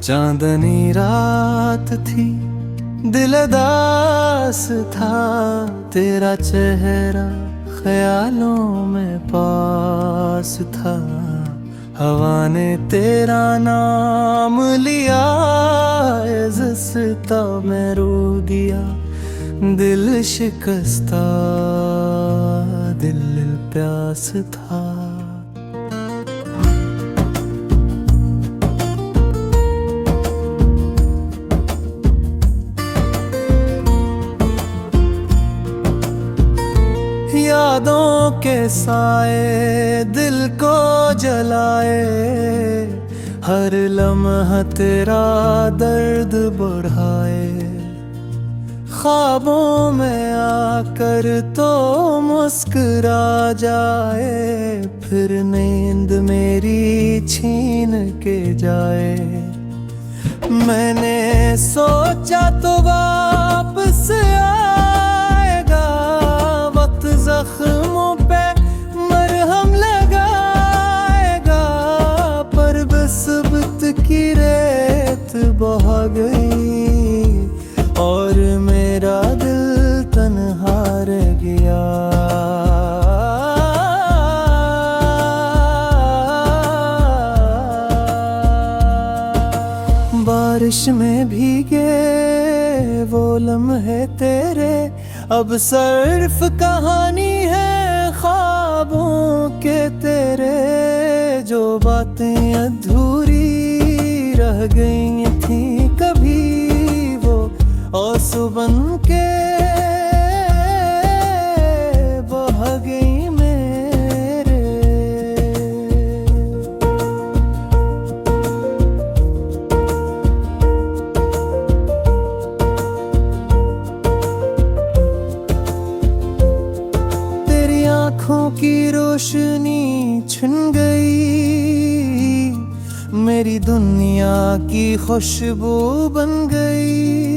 चांदनी रात थी, दिल उदास था, तेरा चेहरा ख्यालों में पास था। हवा ने तेरा नाम लिया, जिसता मैं रो दिया। दिल शिकस्ता, दिल प्यास था। यादों के साए दिल को जलाए, हर लम्हा तेरा दर्द बढ़ाए। ख्वाबों में आकर तो मुस्कुरा जाए, फिर नींद मेरी छीन के जाए। मैंने सोचा तो वापस आएगा, वक्त जख्मों पे मरहम लगाएगा। पर बसब्त की रेत बहा गई और मेरा दिल तन्हा रह गया। बारिश में भीगे वो लम्हे तेरे, अब सर्फ कहानी है ख्वाबों के तेरे। जो बातें अधूरी रह गई थी कभी, वो आंसू बन के बह गई मेरे। तेरी आँखों की रोशनी छिन गई, मेरी दुनिया की खुशबू बन गई।